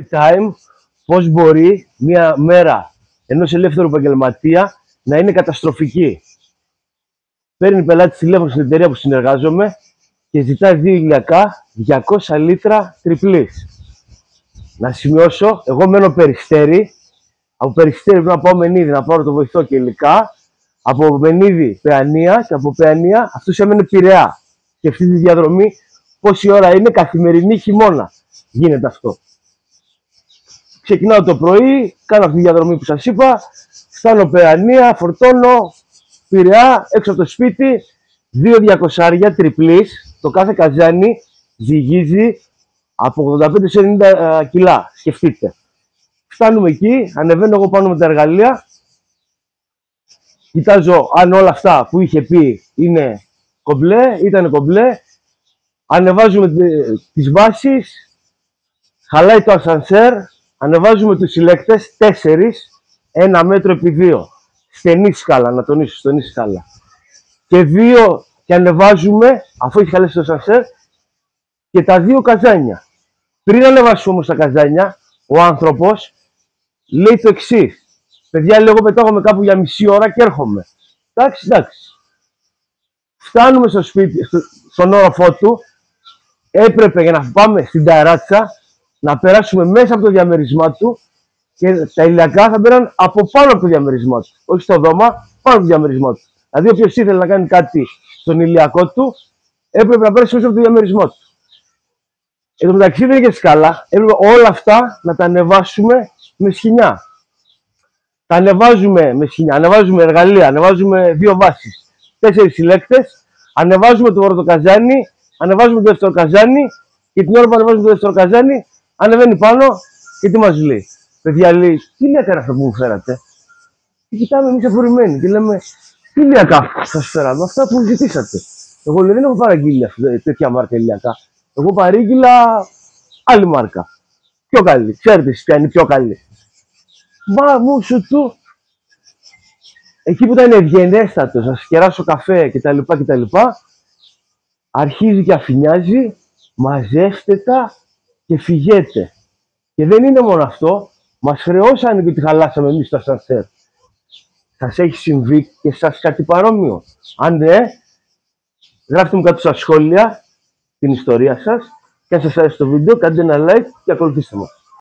time πώς μπορεί μια μέρα ενός ελεύθερου επαγγελματία να είναι καταστροφική. Παίρνει πελάτη τηλέφωνο στην εταιρεία που συνεργάζομαι και ζητάει 2 ηλιακά 200 λίτρα τριπλής. Να σημειώσω, εγώ μένω Περιστέρι. Από Περιστέρι πρέπει να πάω Μενίδη να πάρω το βοηθό και υλικά. Από Μενίδη Παιανία και από Παιανία αυτός έμενε Πειραιά. Και αυτή τη διαδρομή πόση ώρα είναι, καθημερινή χειμώνα γίνεται αυτό. Ξεκινάω το πρωί, κάνω αυτή τη διαδρομή που σας είπα, φτάνω Παιανία, φορτώνω, Πειραιά, έξω από το σπίτι, 2.200 τριπλής, το κάθε καζάνι ζυγίζει από 85 σε 90 κιλά, σκεφτείτε. Φτάνουμε εκεί, ανεβαίνω εγώ πάνω με τα εργαλεία, κοιτάζω αν όλα αυτά που είχε πει είναι κομπλέ, ήταν κομπλέ, ανεβάζουμε τις βάσεις, χαλάει το ασανσέρ, ανεβάζουμε τους συλλέκτες, 4, 1 μέτρο επί 2. Στενή σκάλα, να τονίσω, στενή σκάλα. Και 2 και ανεβάζουμε, αφού έχει χαλάσει το ασανσέρ, και τα 2 καζάνια. Πριν ανεβάσουμε όμως τα καζάνια, ο άνθρωπος λέει το εξής. Παιδιά, λέω, εγώ πετάγομαι κάπου για μισή ώρα και έρχομαι. Εντάξει. Φτάνουμε στο σπίτι, στον όροφό του, έπρεπε για να πάμε στην ταράτσα να περάσουμε μέσα από το διαμέρισμά του και τα ηλιακά θα μπαίναν από πάνω από το διαμέρισμά του. Όχι στο δώμα, πάνω από το διαμέρισμά του. Δηλαδή, όποιος ήθελε να κάνει κάτι στον ηλιακό του, έπρεπε να πέρασε μέσα από το διαμέρισμό του. Εν τω μεταξύ δεν είχε σκάλα, έπρεπε όλα αυτά να τα ανεβάσουμε με σχοινιά. Τα ανεβάζουμε με σχοινιά, ανεβάζουμε εργαλεία, ανεβάζουμε 2 βάσεις, 4 συλλέκτες, ανεβάζουμε το πρώτο καζάνι, ανεβάζουμε το δεύτερο καζάνι και την ώρα που ανεβάζουμε το δεύτερο καζάνι, ανεβαίνει πάνω και τι μας λέει. Παιδιά, λέει, τι ηλιακά αυτό που μου φέρατε? Και κοιτάμε εμείς αφορημένοι και λέμε, τι ηλιακά σας φέραμε, αυτά που ζητήσατε. Εγώ λέω, δεν έχω παραγγείλει τέτοια μάρκα ηλιακά. Εγώ παρήγγειλα άλλη μάρκα. Πιο καλή. Ξέρετε ποια είναι η πιο καλή? Μα μου σου του, εκεί που ήταν ευγενέστατος, να σας κεράσω καφέ κτλ. Αρχίζει και αφηνιάζει, μαζεύτε τα και φυγέτε. Και δεν είναι μόνο αυτό, μας χρεώσανε και ότι χαλάσαμε εμείς το ασανσέρ. Σας έχει συμβεί και σας κάτι παρόμοιο? Αν ναι, γράφτε μου κάτω στα σχόλια την ιστορία σας και αν σας άρεσε το βίντεο, κάντε ένα like και ακολουθήστε μας.